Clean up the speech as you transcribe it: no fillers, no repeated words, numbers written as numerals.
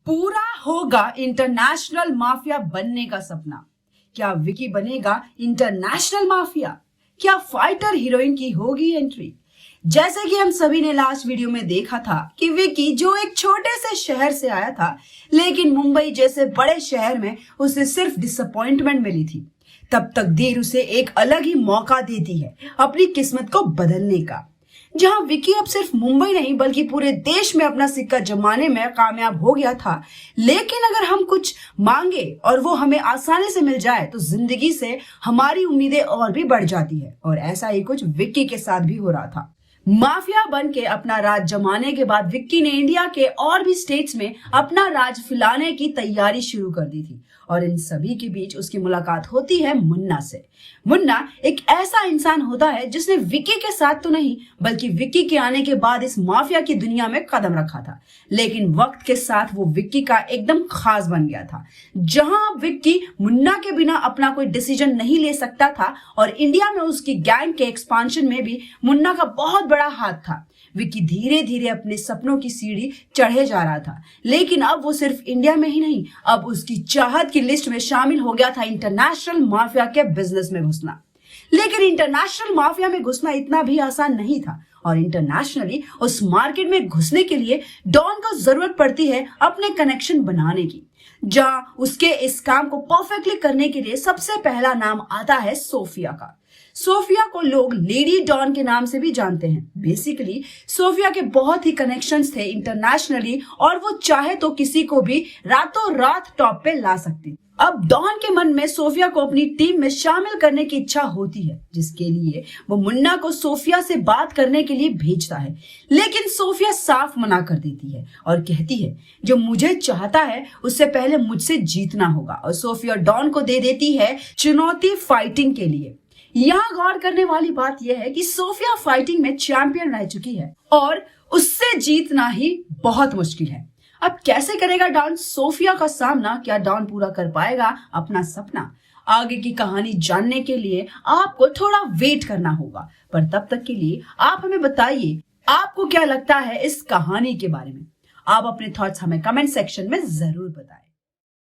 पूरा होगा international mafia बनने का सपना। क्या विकी बनेगा इंटरनेशनल माफिया? क्या फाइटर हीरोइन की होगी एंट्री? जैसे कि हम सभी ने लास्ट वीडियो में देखा था कि विकी जो एक छोटे से शहर से आया था, लेकिन मुंबई जैसे बड़े शहर में उसे सिर्फ डिसअपॉइंटमेंट मिली थी। तब तकदीर उसे एक अलग ही मौका देती है अपनी किस्मत को बदलने का। जहां विकी अब सिर्फ मुंबई नहीं बल्कि पूरे देश में अपना सिक्का जमाने में कामयाब हो गया था। लेकिन अगर हम कुछ मांगे और वो हमें आसानी से मिल जाए तो जिंदगी से हमारी उम्मीदें और भी बढ़ जाती है, और ऐसा ही कुछ विक्की के साथ भी हो रहा था। माफिया बन के अपना राज जमाने के बाद विक्की ने इंडिया के और भी स्टेट्स में अपना राज फैलाने की तैयारी शुरू कर दी थी, और इन सभी के बीच उसकी मुलाकात होती है मुन्ना से। मुन्ना एक ऐसा इंसान होता है जिसने विक्की के साथ तो नहीं बल्कि विक्की के आने के बाद इस माफिया की दुनिया में कदम रखा था, लेकिन वक्त के साथ वो विक्की का एकदम खास बन गया था। जहां विक्की मुन्ना के बिना अपना कोई डिसीजन नहीं ले सकता था, और इंडिया में उसकी गैंग के एक्सपांशन में भी मुन्ना का बहुत बड़ा हाथ था। विक्की धीरे धीरे अपने सपनों की सीढ़ी चढ़े जा रहा था, लेकिन अब वो सिर्फ इंडिया में ही नहीं, अब उसकी चाहत की लिस्ट में शामिल हो गया था इंटरनेशनल माफिया के बिजनेस में घुसना। लेकिन इंटरनेशनल माफिया में घुसना इतना भी आसान नहीं था, और इंटरनेशनली उस मार्केट में घुसने के लिए डॉन को जरूरत पड़ती है अपने कनेक्शन बनाने की। जहां उसके इस काम को परफेक्टली करने के लिए सबसे पहला नाम आता है सोफिया का। सोफिया को लोग लेडी डॉन के नाम से भी जानते हैं। बेसिकली सोफिया के बहुत ही कनेक्शंस थे इंटरनेशनली, और वो चाहे तो किसी को भी रातों रात टॉप पे ला सकती। अब डॉन के मन में सोफिया को अपनी टीम में शामिल करने की इच्छा होती है, जिसके लिए वो मुन्ना को सोफिया से बात करने के लिए भेजता है। लेकिन सोफिया साफ मना कर देती है और कहती है जो मुझे चाहता है उससे पहले मुझसे जीतना होगा, और सोफिया डॉन को दे देती है चुनौती फाइटिंग के लिए। यहाँ गौर करने वाली बात यह है कि सोफिया फाइटिंग में चैंपियन रह चुकी है, और उससे जीतना ही बहुत मुश्किल है। अब कैसे करेगा डॉन सोफिया का सामना? क्या डॉन पूरा कर पाएगा अपना सपना? आगे की कहानी जानने के लिए आपको थोड़ा वेट करना होगा, पर तब तक के लिए आप हमें बताइए आपको क्या लगता है इस कहानी के बारे में। आप अपने थॉट्स हमें कमेंट सेक्शन में जरूर बताएं।